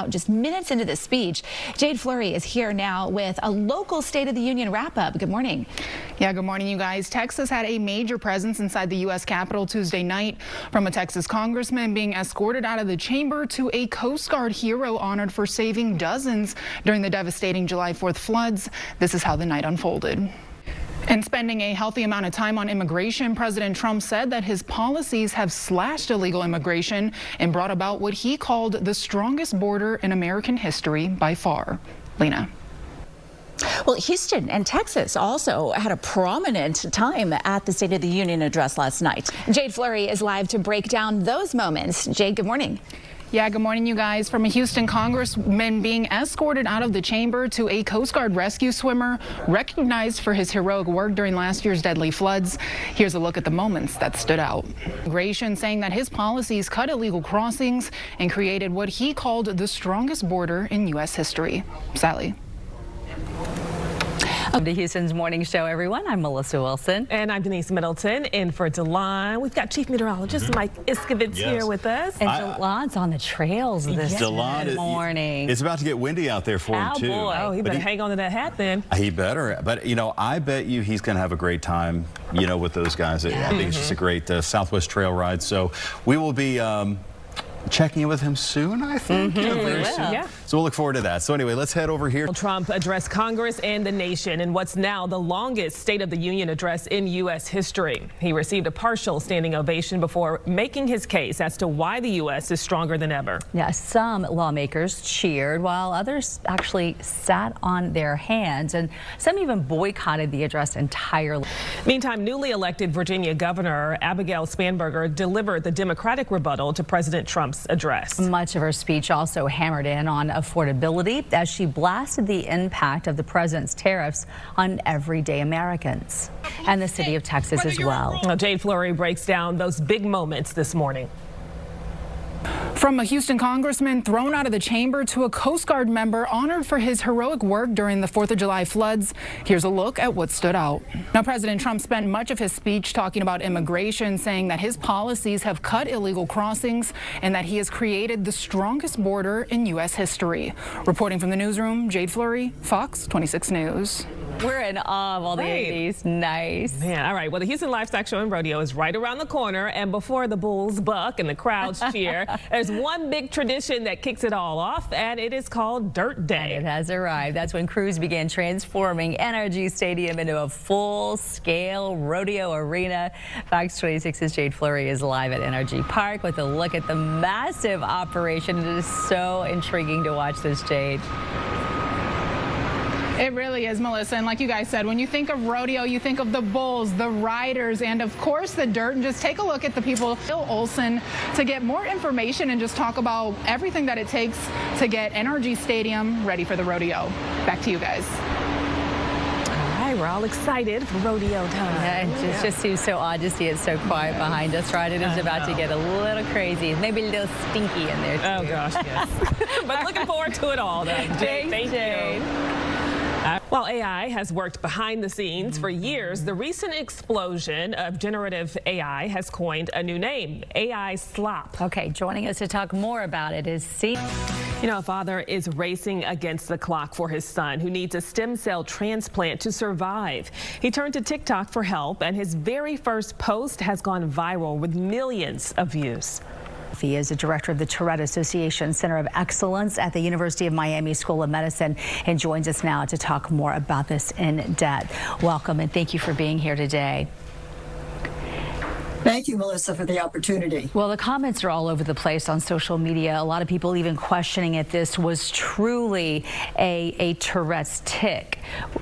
out just minutes into the speech. Jade Flury is here now with a local State of the Union wrap-up. Good morning. Yeah, good morning, you guys. Texas had a major presence inside the U.S. Capitol Tuesday night, from a Texas congressman being escorted out of the chamber to a Coast Guard hero honored for saving dozens during the devastating July 4th floods. This is how the night unfolded. And spending a healthy amount of time on immigration, President Trump said that his policies have slashed illegal immigration and brought about what he called the strongest border in American history by far. Lena. Well, Houston and Texas also had a prominent time at the State of the Union address last night. Jade Flury is live to break down those moments. Jade, good morning. Yeah, good morning, you guys. From a Houston congressman being escorted out of the chamber to a Coast Guard rescue swimmer recognized for his heroic work during last year's deadly floods. Here's a look at the moments that stood out. Immigration saying that his policies cut illegal crossings and created what he called the strongest border in U.S. history. Sally. Welcome to Houston's Morning Show, everyone. I'm Melissa Wilson. And I'm Denise Middleton. In for DeLon, we've got Chief Meteorologist Mike Iskovitz here with us. And DeLon's on the trails this morning. It's about to get windy out there for him, too. Oh, he better hang on to that hat then. He better. But, you know, I bet you he's going to have a great time, you know, with those guys. I think it's just a great Southwest Trail ride. So we will be checking in with him soon, I think. Very soon. Yeah. So we'll look forward to that. So anyway, let's head over here. Trump addressed Congress and the nation in what's now the longest State of the Union address in U.S. history. He received a partial standing ovation before making his case as to why the U.S. is stronger than ever. Yeah, some lawmakers cheered while others actually sat on their hands, and some even boycotted the address entirely. Meantime, newly elected Virginia Governor Abigail Spanberger delivered the Democratic rebuttal to President Trump's address. Much of her speech also hammered in on affordability as she blasted the impact of the president's tariffs on everyday Americans and the city of Texas as well. Well, Jade Flury breaks down those big moments this morning. From a Houston congressman thrown out of the chamber to a Coast Guard member honored for his heroic work during the 4th of July floods, here's a look at what stood out. Now, President Trump spent much of his speech talking about immigration, saying that his policies have cut illegal crossings and that he has created the strongest border in U.S. history. Reporting from the newsroom, Jade Flury, Fox 26 News. We're in awe of all the ladies. Nice. Yeah, all right. Well, the Houston Livestock Show and Rodeo is right around the corner, and before the bulls buck and the crowds cheer, there's one big tradition that kicks it all off, and it is called Dirt Day. And it has arrived. That's when crews began transforming NRG Stadium into a full-scale rodeo arena. Fox 26's Jade Flury is live at NRG Park with a look at the massive operation. It is so intriguing to watch this, Jade. It really is, Melissa. And like you guys said, when you think of rodeo, you think of the bulls, the riders, and of course the dirt. And just take a look at the people. Bill Olson to get more information and just talk about everything that it takes to get NRG Stadium ready for the rodeo. Back to you guys. All right, we're all excited for rodeo time. Yeah, it just seems so odd to see it so quiet behind us, right? It is about to get a little crazy, maybe a little stinky in there, too. Oh, gosh, yes. But looking forward to it all, though. Jade, thank you. While AI has worked behind the scenes for years, the recent explosion of generative AI has coined a new name, AI slop. Okay, joining us to talk more about it is You know, a father is racing against the clock for his son who needs a stem cell transplant to survive. He turned to TikTok for help, and his very first post has gone viral with millions of views. He is a director of the Tourette Association Center of Excellence at the University of Miami School of Medicine and joins us now to talk more about this in depth. Welcome and thank you for being here today. Thank you, Melissa, for the opportunity. Well, the comments are all over the place on social media. A lot of people even questioning if this was truly a Tourette's tic.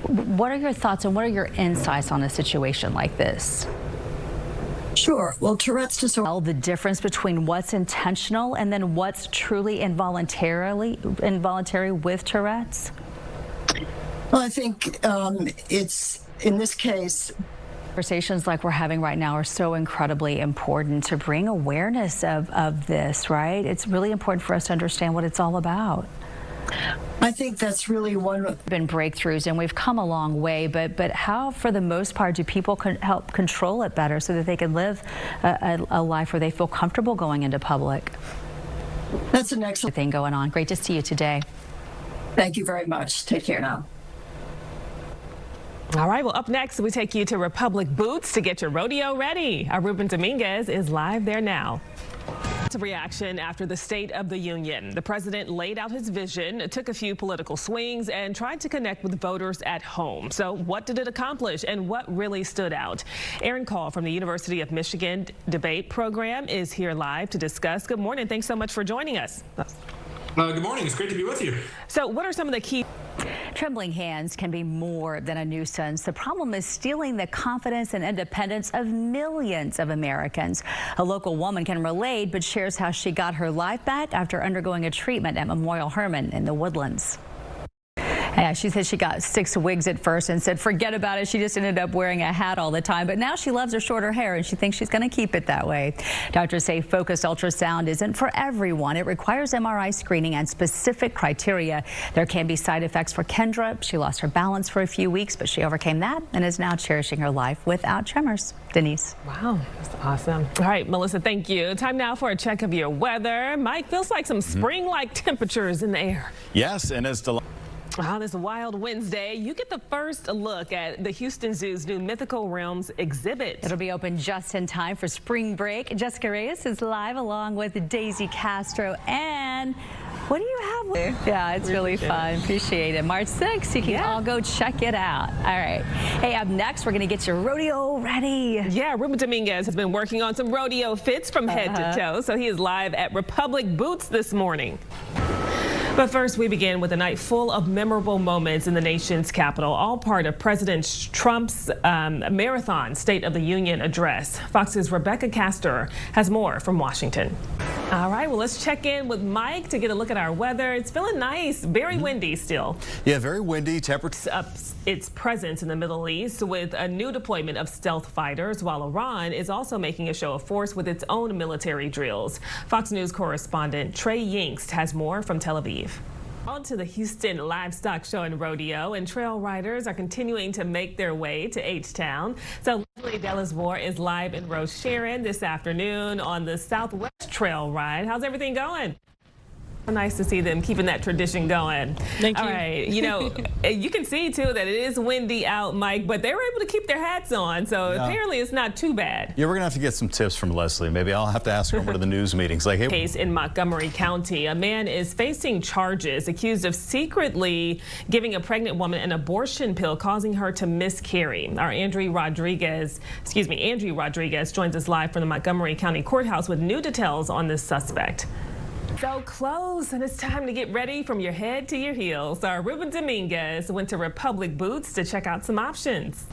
What are your thoughts and what are your insights on a situation like this? Sure. Well, Tourette's disorder. The difference between what's intentional and then what's truly involuntary with Tourette's? Well, I think it's, in this case, conversations like we're having right now are so incredibly important to bring awareness of this, right? It's really important for us to understand what it's all about. I think that's really one. Been breakthroughs, and we've come a long way, but how, for the most part, do people help control it better so that they can live a life where they feel comfortable going into public? That's an excellent thing going on. Great to see you today. Thank you very much. Take care now. All right, well, up next, we take you to Republic Boots to get your rodeo ready. Our Ruben Dominguez is live there now. It's a reaction after the State of the Union. The president laid out his vision, took a few political swings, and tried to connect with voters at home. So what did it accomplish and what really stood out? Aaron Call from the University of Michigan debate program is here live to discuss. Good morning. Thanks so much for joining us. Good morning. It's great to be with you. So what are some of the key... Trembling hands can be more than a nuisance. The problem is stealing the confidence and independence of millions of Americans. A local woman can relate, but shares how she got her life back after undergoing a treatment at Memorial Hermann in the Woodlands. Yeah, she said she got 6 wigs at first and said forget about it. She just ended up wearing a hat all the time. But now she loves her shorter hair and she thinks she's going to keep it that way. Doctors say focused ultrasound isn't for everyone. It requires MRI screening and specific criteria. There can be side effects for Kendra. She lost her balance for a few weeks, but she overcame that and is now cherishing her life without tremors. Denise. Wow, that's awesome. All right, Melissa, thank you. Time now for a check of your weather. Mike, feels like some spring-like temperatures in the air. Yes, and it's On this wild Wednesday, you get the first look at the Houston Zoo's new Mythical Realms exhibit. It'll be open just in time for spring break. Jessica Reyes is live along with Daisy Castro. And what do you have with? Yeah, it's really fun. Appreciate it. March 6th, you can all go check it out. All right. Hey, up next, we're going to get your rodeo ready. Yeah, Ruben Dominguez has been working on some rodeo fits from head to toe. So he is live at Republic Boots this morning. But first, we begin with a night full of memorable moments in the nation's capital, all part of President Trump's marathon State of the Union address. Fox's Rebecca Castor has more from Washington. All right, well, let's check in with Mike to get a look at our weather. It's feeling nice, very windy still. Yeah, very windy. Temperature up its presence in the Middle East with a new deployment of stealth fighters, while Iran is also making a show of force with its own military drills. Fox News correspondent Trey Yingst has more from Tel Aviv. On to the Houston Livestock Show and Rodeo, and trail riders are continuing to make their way to H-Town. So Leslie Delesvore is live in Rose Sharon this afternoon on the Southwest Trail Ride. How's everything going? Nice to see them keeping that tradition going. Thank you. All right, you know, you can see too that it is windy out, Mike, but they were able to keep their hats on, so apparently it's not too bad. Yeah, we're gonna have to get some tips from Leslie. Maybe I'll have to ask her in one of the news meetings. Like, hey. Case in Montgomery County, a man is facing charges accused of secretly giving a pregnant woman an abortion pill, causing her to miscarry. Our Andrew Rodriguez joins us live from the Montgomery County Courthouse with new details on this suspect. So close, and it's time to get ready from your head to your heels. Our Ruben Dominguez went to Republic Boots to check out some options.